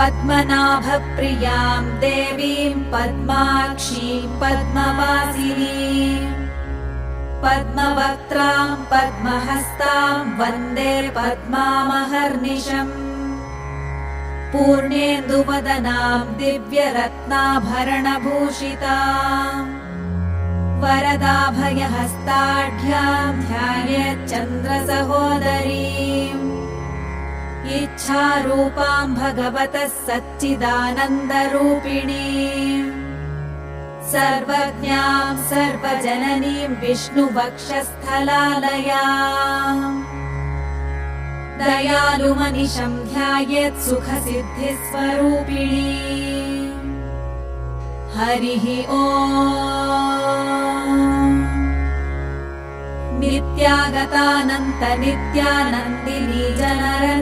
पद्मनाभप्रियां देवीं पद्माक्षीं पद्मवासिनीं पद्मवक्त्रां पद्महस्तां वन्दे पद्मामहर्निशम् पूर्णेन्दुवदनां दिव्यरत्नाभरणभूषिताम् वरदाभयहस्ताढ्यां ध्यायेच्चन्द्रसहोदरीम् इच्छारूपां भगवतः सच्चिदानन्दरूपिणीम् सर्वज्ञां सर्वजननीं विष्णुवक्षस्थलालयाम् दयालुमनिशं ध्यायेत् सुखसिद्धिस्वरूपिणी। हरिः ओम्। नित्यागतानन्त नित्यानन्दिनी जनरञ्जनी